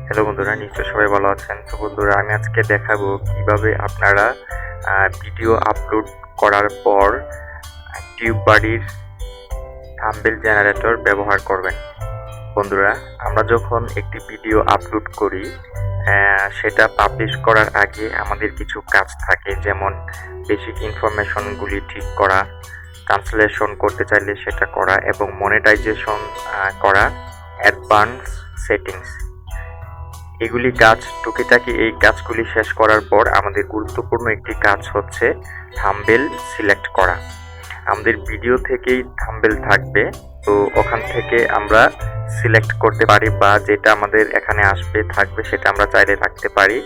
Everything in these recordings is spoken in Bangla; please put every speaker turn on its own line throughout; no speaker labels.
হ্যালো বন্ধুরা, নিশ্চয়ই সবাই ভালো আছেন। তো বন্ধুরা, আমি আজকে দেখাবো কিভাবে আপনারা ভিডিও আপলোড করার পর টিউববাডির থাম্বনেল জেনারেটর ব্যবহার করবেন। বন্ধুরা, আমরা যখন একটি ভিডিও আপলোড করি সেটা পাবলিশ করার আগে আমাদের কিছু কাজ থাকে, যেমন বেসিক ইনফরমেশনগুলি ঠিক করা, ট্রান্সলেশন করতে চাইলে সেটা করা এবং মনিটাইজেশন করা, অ্যাডভান্স সেটিংস। এগুলি কাজ টুকিটাকি। এই কাজগুলি শেষ করার পর আমাদের গুরুত্বপূর্ণ একটি কাজ হচ্ছে থাম্বনেল সিলেক্ট করা। আমাদের ভিডিও থেকেই থাম্বনেল থাকবে, তো ওখান থেকে আমরা সিলেক্ট করতে পারি বা যেটা আমাদের এখানে আসবে থাকবে সেটা আমরা চাইলে রাখতে পারি।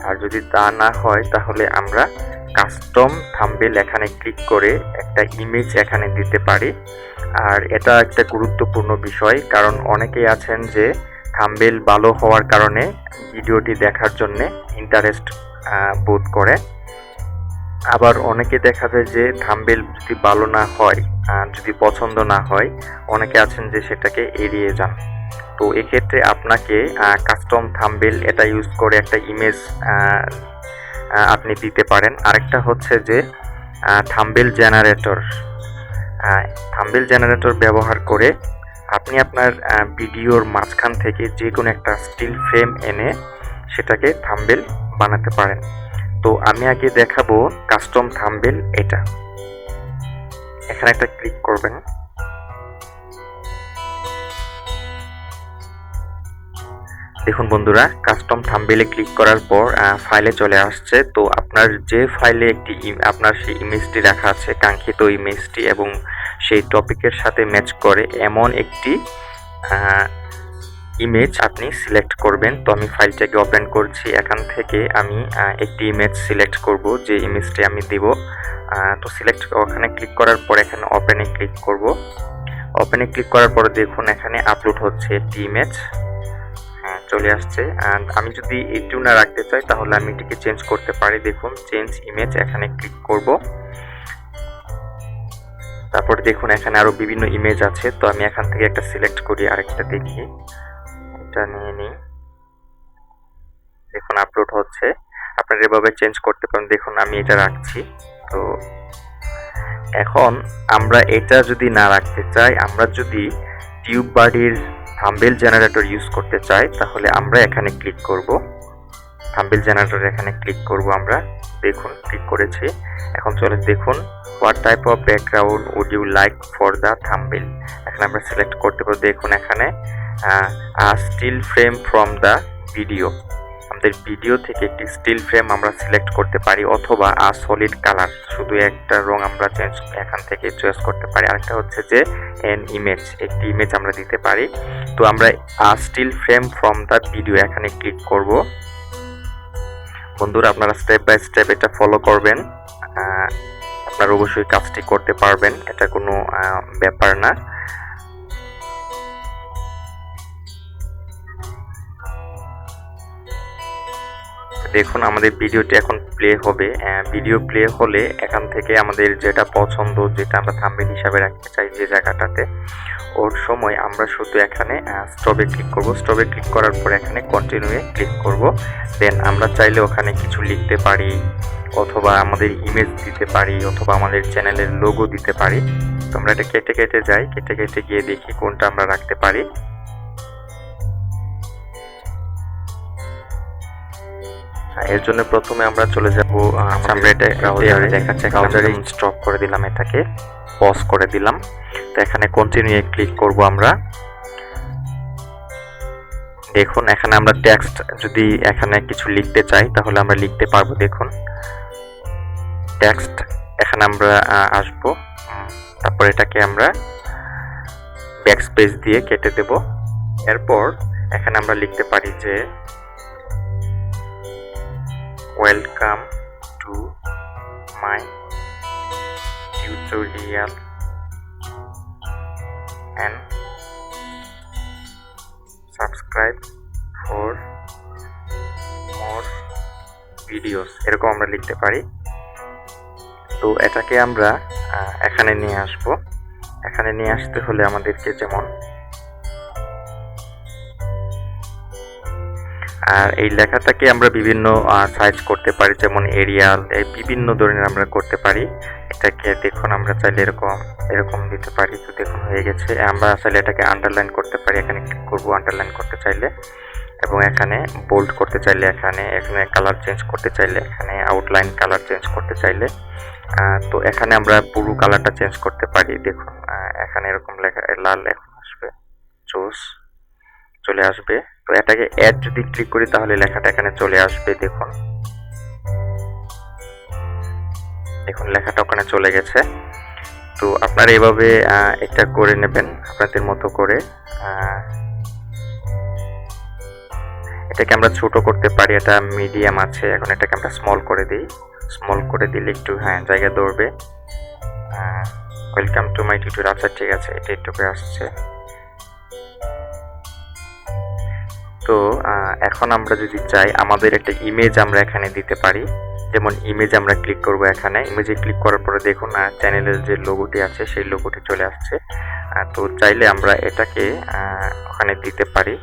আর যদি তা না হয় তাহলে আমরা কাস্টম থাম্বনেল এখানে ক্লিক করে একটা ইমেজ এখানে দিতে পারি। আর এটা একটা গুরুত্বপূর্ণ বিষয়, কারণ অনেকেই আছেন যে থাম্বনেল ভালো হওয়ার কারণে ভিডিওটি দেখার জন্য ইন্টারেস্ট বোধ করে। আবার অনেকে দেখা যায় যে থাম্বনেল যদি ভালো না হয়, যদি পছন্দ না হয়, অনেকে আছেন যে সেটাকে এড়িয়ে যান। তো এক্ষেত্রে আপনাকে কাস্টম থাম্বনেল এটা ইউজ করে একটা ইমেজ আপনি দিতে পারেন। আরেকটা হচ্ছে যে থাম্বনেল জেনারেটর। থাম্বনেল জেনারেটর ব্যবহার করে আপনি আপনার ভিডিওর মাঝখান থেকে যে কোনো একটা স্টিল ফ্রেম এনে সেটাকে থাম্বনেল বানাতে পারেন। তো আমি আগে দেখাবো কাস্টম থাম্বনেল। এটা এখানে একটা ক্লিক করবেন। দেখুন বন্ধুরা, কাস্টম থাম্বনেলে ক্লিক করার পর ফাইলে চলে আসছে। তো আপনার যে ফাইলে আপনার সেই ইমেজটি রাখা আছে, কাঙ্ক্ষিত ইমেজটি এবং সেই টপিকের সাথে ম্যাচ করে এমন একটি ইমেজ আপনি সিলেক্ট করবেন। তো আমি ফাইলটাকে ওপেন করছি। এখান থেকে আমি একটি ইমেজ সিলেক্ট করব, যে ইমেজটি আমি দিব। তো সিলেক্ট ওখানে ক্লিক করার পর এখানে ওপেনে ক্লিক করব। ওপেনে ক্লিক করার পরে দেখুন এখানে আপলোড হচ্ছে একটি ইমেজ। চলে আসছে। অ্যান্ড আমি যদি এটিও না রাখতে চাই তাহলে আমি এটিকে চেঞ্জ করতে পারি। দেখুন চেঞ্জ ইমেজ, এখানে ক্লিক করব। তারপর দেখুন এখানে আরো বিভিন্ন ইমেজ আছে। তো আমি এখান থেকে একটা সিলেক্ট করি, আরেকটা দেখি, এটা নিয়ে নিই। দেখুন আপলোড হচ্ছে। আপনারা এভাবে চেঞ্জ করতে পারেন। দেখুন আমি এটা রাখছি। তো এখন আমরা এটা যদি না রাখতে চাই, আমরা যদি টিউববাডির থাম্বনেল জেনারেটর ইউজ করতে চাই তাহলে আমরা এখানে ক্লিক করব। থাম্বনেল জেনারেটর এখানে ক্লিক করব আমরা। দেখুন ক্লিক করেছি। এখন চলে দেখুন what type of background would you like for the thumbnail. এখানে আমরা সিলেক্ট করতে পারবো। দেখুন এখানে still frame from the video. আমাদের ভিডিও থেকে একটি স্টিল ফ্রেম আমরা সিলেক্ট করতে পারি, অথবা সলিড কালার, শুধু একটা রং আমরা এখান থেকে চয়েস করতে পারি। আরেকটা হচ্ছে যে এন ইমেজ, একটি ইমেজ আমরা দিতে পারি। তো আমরা still frame from the video এখানে ক্লিক করব। বন্ধুরা, আপনারা স্টেপ বাই স্টেপ এটা ফলো করবেন। আপনারা অবশ্যই কাজটি করতে পারবেন, এটা কোনো ব্যাপার না। দেখুন আমাদের ভিডিওটি এখন প্লে হবে। ভিডিও প্লে হলে এখান থেকে আমাদের যেটা পছন্দ, যেটা আমরা থাম্বনেল হিসাবে রাখতে চাই যে জায়গাটাতে, ওর সময় আমরা শুধু এখানে স্টপে ক্লিক করব। স্টপে ক্লিক করার পর এখানে কন্টিনিউয়ে ক্লিক করব। দেন আমরা চাইলে ওখানে কিছু লিখতে পারি, অথবা আমাদের ইমেজ দিতে পারি, অথবা আমাদের চ্যানেলের লোগো দিতে পারি। তো আমরা এটা কেটে কেটে যাই, কেটে কেটে গিয়ে দেখি কোনটা আমরা রাখতে পারি। এর জন্য প্রথমে আমরা চলে যাব, আমরা এটা দেখাচ্ছে ব্রাউজারে স্টপ করে দিলাম, এটাকে পজ করে দিলাম। তো এখানে কন্টিনিউ ক্লিক করব আমরা। দেখুন এখানে আমরা টেক্সট যদি এখানে কিছু লিখতে চাই তাহলে আমরা লিখতে পারবো। দেখুন টেক্সট এখানে আমরা আসব। তারপর এটাকে আমরা ব্যাকস্পেস দিয়ে কেটে দেব। এরপর এখানে আমরা লিখতে পারি যে welcome to my tutorial and subscribe for more videos, এরকম আমরা লিখতে পারি। তো এটাকে আমরা এখানে নিয়ে আসব। এখানে নিয়ে আসতে হলে আমাদেরকে যেমন আর এই লেখাটাকে আমরা বিভিন্ন সাইজ করতে পারি, যেমন এরিয়াল, এই বিভিন্ন ধরনের আমরা করতে পারি। এটাকে দেখুন আমরা চাইলে এরকম দিতে পারি। তো দেখুন হয়ে গেছে। আমরা আসলে এটাকে আন্ডারলাইন করতে পারি, এখানে ক্লিক করব আন্ডারলাইন করতে চাইলে, এবং এখানে বোল্ড করতে চাইলে, এখানে কালার চেঞ্জ করতে চাইলে, এখানে আউটলাইন কালার চেঞ্জ করতে চাইলে। তো এখানে আমরা পুরো কালারটা চেঞ্জ করতে পারি। দেখুন এখানে এরকম লেখা লাল এখন আসবে, চুজ চলে আসবে। তো এটাকে অ্যাড যদি ক্লিক করি তাহলে লেখাটা এখানে চলে আসবে। দেখুন লেখাটা ওখানে চলে গেছে। তো আপনারা এভাবে এটা করে নেবেন আপনাদের মতো করে। এটাকে আমরা ছোট করতে পারি, এটা মিডিয়াম আছে, এখন এটাকে আমরা স্মল করে দিই। স্মল করে দিলে একটু জায়গা ধরবে। Welcome to my tutorial. আচ্ছা ঠিক আছে, এটা একটু আসছে। তো এখন আমরা যদি চাই আমাদের একটা ইমেজ আমরা এখানে দিতে পারি। যেমন ইমেজ আমরা ক্লিক করব, এখানে ইমেজে ক্লিক করার পরে দেখুন চ্যানেলের যে লোগোটি আছে সেই লোগোটি চলে আসছে। তো চাইলে আমরা এটাকে ওখানে দিতে পারি।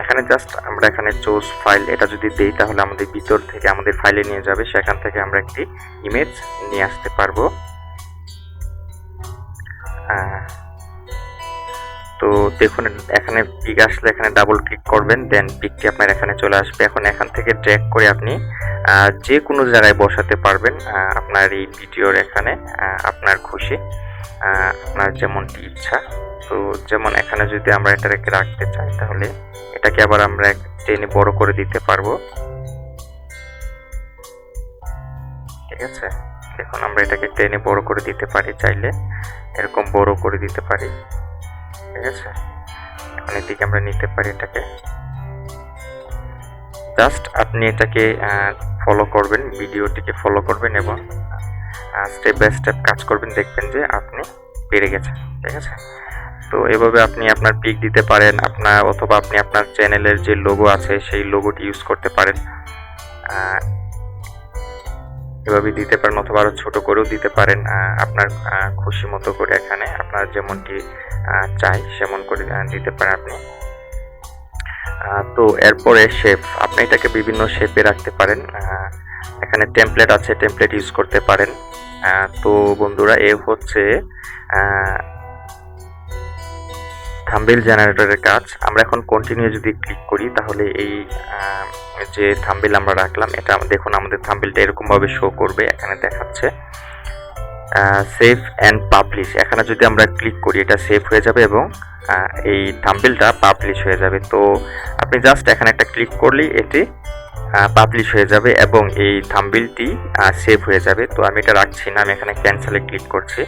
এখানে জাস্ট আমরা এখানে চুজ ফাইল এটা যদি দেই তাহলে আমাদের ভিতর থেকে আমাদের ফাইলে নিয়ে যাবে, সেখান থেকে আমরা একটি ইমেজ নিয়ে আসতে পারবো। তো দেখুন এখানে পিক আসলে এখানে ডাবল ক্লিক করবেন, দেন পিকটি আপনার এখানে চলে আসবে। এখন এখান থেকে ড্র্যাগ করে আপনি যে কোনো জায়গায় বসাতে পারবেন আপনার এই ভিডিওর এখানে, আপনার খুশি, আপনার যেমনটি ইচ্ছা। তো যেমন এখানে যদি আমরা এটাকে রাখতে চাই তাহলে এটাকে আবার আমরা টেনে বড় করে দিতে পারবো। ঠিক আছে, দেখুন আমরা এটাকে টেনে বড় করে দিতে পারি, চাইলে এরকম বড় করে দিতে পারি। ঠিক আছে, এখন এদিকে আমরা নিতে পারি এটাকে। জাস্ট আপনি এটাকে ফলো করবেন, ভিডিওটিকে ফলো করবেন এবং স্টেপ বাই স্টেপ কাজ করবেন, দেখবেন যে আপনি পেরে গেছেন। ঠিক আছে, তো এভাবে আপনি আপনার পিক দিতে পারেন অথবা আপনি আপনার চ্যানেলের যে লোগো আছে সেই লোগোটি ইউজ করতে পারেন, এভাবে দিতে পারেন, অথবা আরও ছোটো করেও দিতে পারেন আপনার খুশি মতো করে। এখানে আপনার যেমনটি চাই সেমন করে দিতে পারেন আপনি। তো এরপরে শেপ, আপনি এটাকে বিভিন্ন শেপে রাখতে পারেন। এখানে টেমপ্লেট আছে, টেমপ্লেট ইউজ করতে পারেন। তো বন্ধুরা এ হচ্ছে থাম্বনেল জেনারেটরের কাজ। আমরা এখন কন্টিনিউ যদি ক্লিক করি তাহলে এই যে থাম্বনেল আমরা রাখলাম এটা দেখুন আমাদের থাম্বনেলটা এরকমভাবে শো করবে, এখানে দেখাচ্ছে সেভ অ্যান্ড পাবলিশ। এখানে যদি আমরা ক্লিক করি এটা সেভ হয়ে যাবে এবং এই থাম্বনেলটা পাবলিশ হয়ে যাবে। তো আপনি জাস্ট এখানে একটা ক্লিক করলেই এটি পাবলিশ হয়ে যাবে এবং এই থাম্বনেলটি সেভ হয়ে যাবে। তো আমি এটা রাখছি না, আমি এখানে ক্যান্সেলে ক্লিক করছি।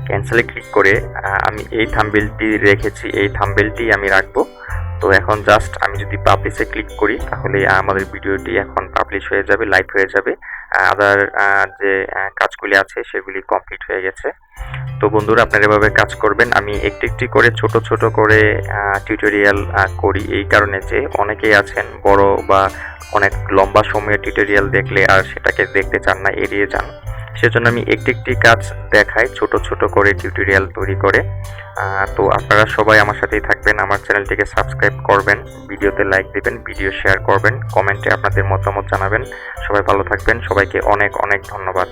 ক্যান্সেলে ক্লিক করে আমি এই থাম্বনেলটি রেখেছি, এই থাম্বনেলটি আমি রাখবো। তো এখন জাস্ট আমি যদি পাবলিশে ক্লিক করি তাহলে আমাদের ভিডিওটি এখন পাবলিশ হয়ে যাবে, লাইভ হয়ে যাবে। আদার যে কাজগুলি আছে সেগুলি কমপ্লিট হয়ে গেছে। তো বন্ধুরা আপনারা এভাবে কাজ করবেন। আমি একটি একটি করে ছোট ছোট করে টিউটোরিয়াল করি, এই কারণে যে অনেকেই আছেন বড় বা অনেক লম্বা সময়ের টিউটোরিয়াল দেখলে আর সেটাকে দেখতে চান না, এড়িয়ে যান। সেজন্য আমি একটি একটি কাজ দেখাই ছোট ছোট করে টিউটোরিয়াল তৈরি করে। তো আপনারা সবাই আমার সাথেই থাকবেন, আমার চ্যানেলটিকে সাবস্ক্রাইব করবেন, ভিডিওতে লাইক দিবেন, ভিডিও শেয়ার করবেন, কমেন্টে আপনাদের মতামত জানাবেন। সবাই ভালো থাকবেন, সবাইকে অনেক অনেক ধন্যবাদ।